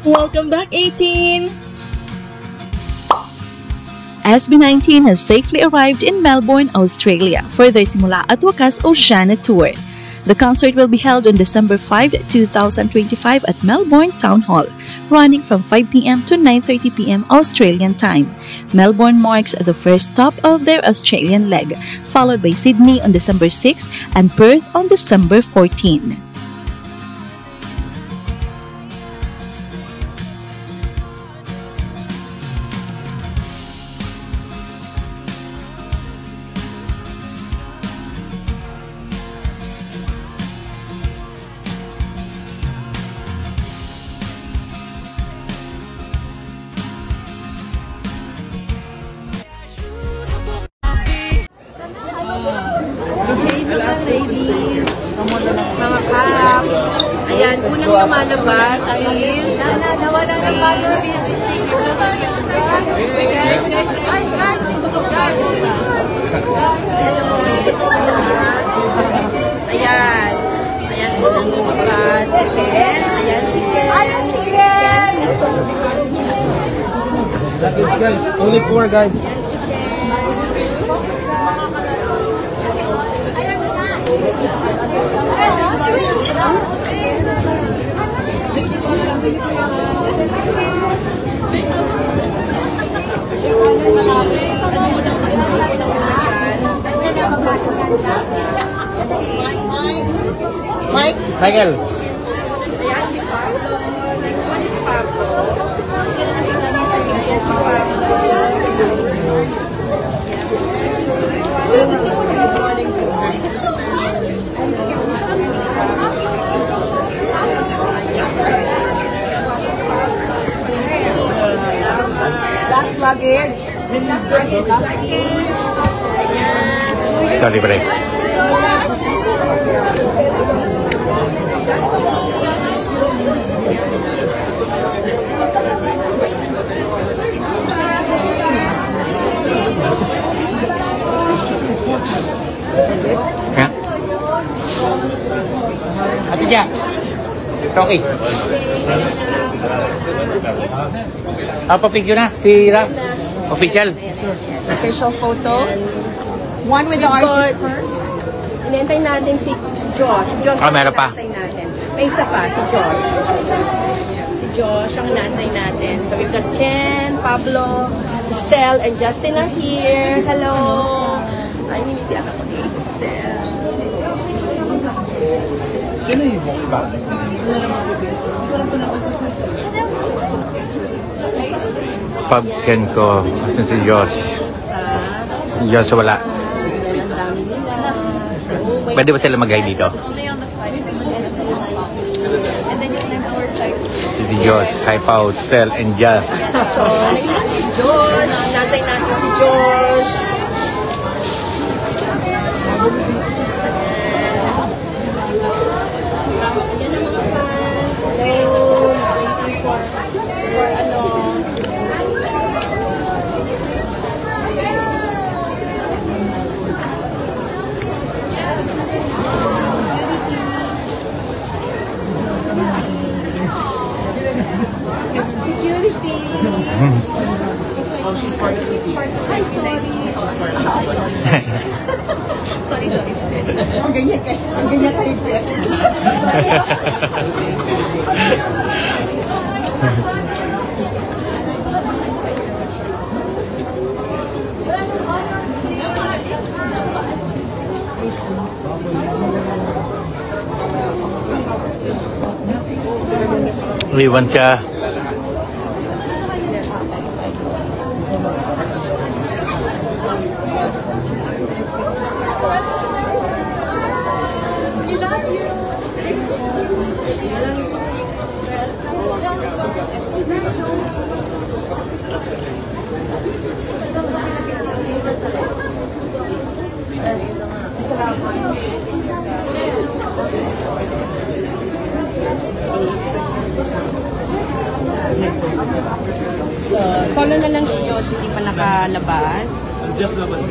Welcome back, 18! SB19 has safely arrived in Melbourne, Australia for their Simula at Wakas Oceania Tour. The concert will be held on December 5, 2025 at Melbourne Town Hall, running from 5 p.m. to 9:30 p.m. Australian time. Melbourne marks the first stop of their Australian leg, followed by Sydney on December 6 and Perth on December 14. Ladies, mga caps. Ayan, unang lumalabas is ayan. Ayan, unang lumabas. Si Ken. Ayan, si Ken. Luggage guys, only 4 guys. Michael. Ayan, si Pablo. Next one is Pablo. Last luggage. Ito, libre. Hả? Ate Jack. Rocky. Papapigyo na. Tira. Official. Official photo. One with the artist first. Inintay natin si Josh. Josh Meron pa. Natin. May isa pa, si Josh. Si Josh ang inantay natin. So we've got Ken, Pablo, Estelle, and Justin are here. Hello. Ay, hindi ako ni Estelle. Pagken ko. Asan si Josh? Josh wala. Pwede ba sila mag-hide dito? Si Josh, Hype Out, Sel, and Jan. So, si Josh. Inantay natin si Josh. Oh, she's part of the team. Ay, sorry. sorry. Ang ganyan kayo. Iwan siya. So, solo na lang si Josh, hindi pa nakalabas. Just labas.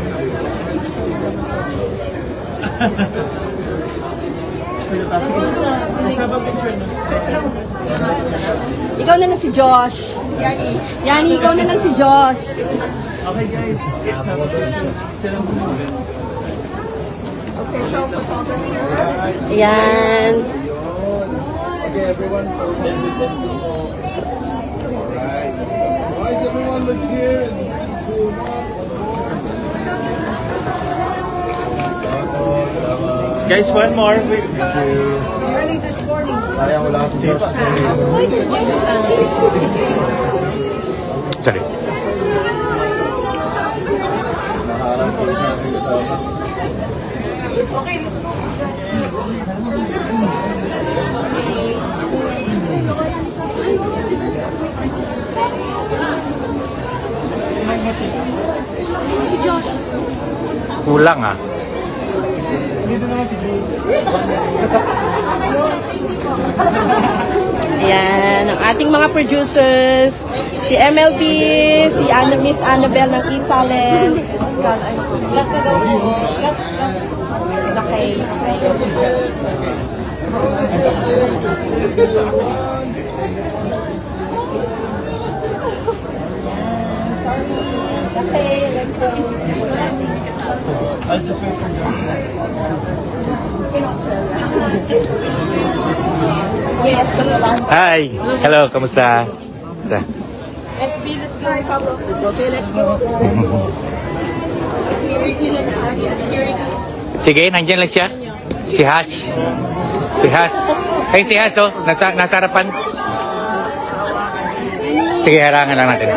Ikaw na lang si Josh. Yani, ikaw na lang si Josh. Okay guys. Ayan. Okay, everyone. Alright. Guys, everyone look here. Guys, one more. Sayang wala si Josh. Sorry. Naharap ko siya ng kasama. Kulang ah. Ayan, ang ating mga producers, si MLB, si Miss Annabelle ng E-Talent. Okay. Okay, let's go. I'll just wait for you. Yes, Hi. Hello, kamusta? Kamusta? SB, let's go. Okay, let's go. Sige, nandiyan lang siya. Si Hash. Si Hash. Ay, si Hash, oh. Nasa harapan. Sige, harangan lang natin.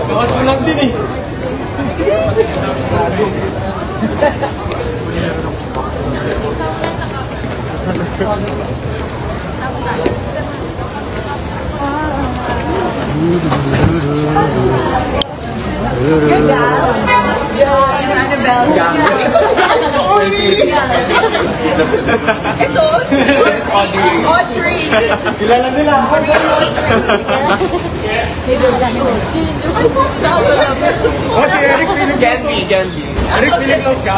Bukas mo lang din eh. Audrey. Kilala nila. Oh, si Eric Philip. Candy. Eric Philip knows ka?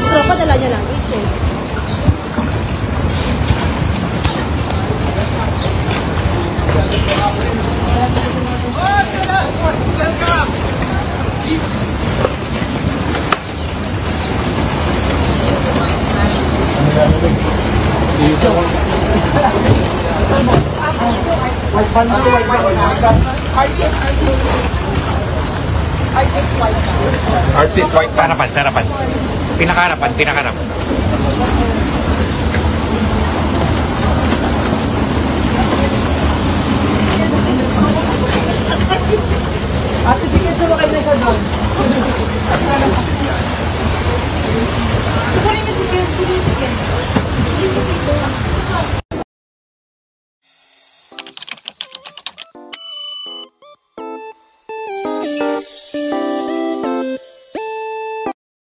Tropa dala niya lang. Artist white. Sarapan. Pinakaharapan. Ate, sige, sumakay na siya doon.